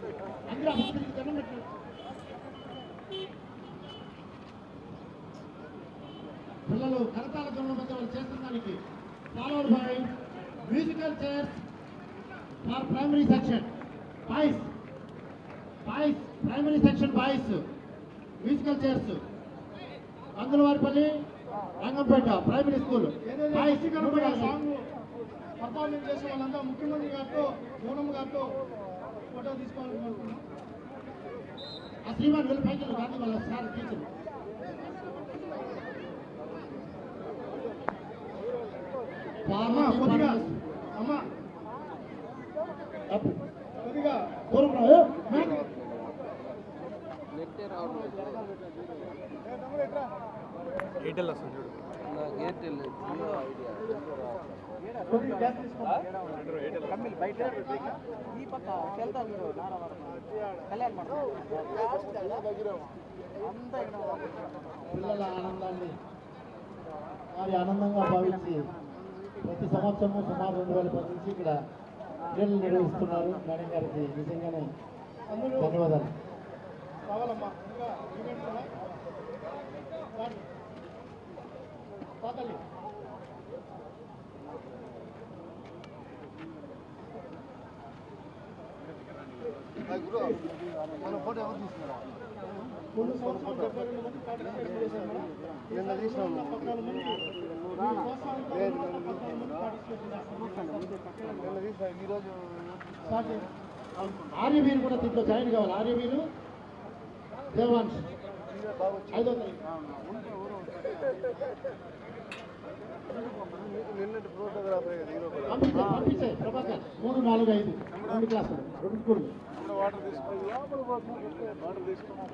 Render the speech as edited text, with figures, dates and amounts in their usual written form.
అందరూ భక్తులకి దండం పెట్టండి. పిల్లలు కరతాళ ధ్వనుల మధ్య వాళ్ళు చేస్తున్న దానికి followed by musical chairs for primary section boys primary section boys musical chairs Mangalavaripalli Rangampet primary school boys song performance చేసే వాళ్ళంతా ముఖ్యమంత్రి గారితో పూనమ్మ గారితో ఫోటో తీసుకోవాలని అనుకున్నాం. ఆ శ్రీమాన్ వెళ్ళి పైకి గాంధీ వాళ్ళ సార్ టీచర్ కొద్దిగా ఎయిర్టెల్ వస్తుంది చూడు ఎయిర్టెల్ బయట ఈ పక్క వెళ్తాను మీరు కళ్యాణ్ పిల్లల ఆనందాన్ని వారి ఆనందంగా భావించి ప్రతి సంవత్సరము సుమారు 2010 నుంచి ఇక్కడ క్రీడలు నిర్వహిస్తున్నారు. మేడం గారికి నిజంగానే ధన్యవాదాలు. కావాలమ్మా ఇంకా ఈవెంట్స్ పాతల్లి మన ఫోటో ఎవరు తీసుకున్నారా? 3 సంవత్సరాలు 72 మంది పార్టిసిపేట్ చేశారు మేడం. నిన్న తీసినాము 14 మంది ఈరోజు ఆర్యవీరు కూడా దీంట్లో జాయిన్ కావాలి. ఆర్యవీరు దేవాంశ్ 5వ నిన్నటి ఫోటోగ్రాఫర్ పంపించాయి ప్రభాకర్ 3, 4, 5 2 క్లాసులు 2 స్కూళ్ళు వాటర్ తీసుకున్నాం.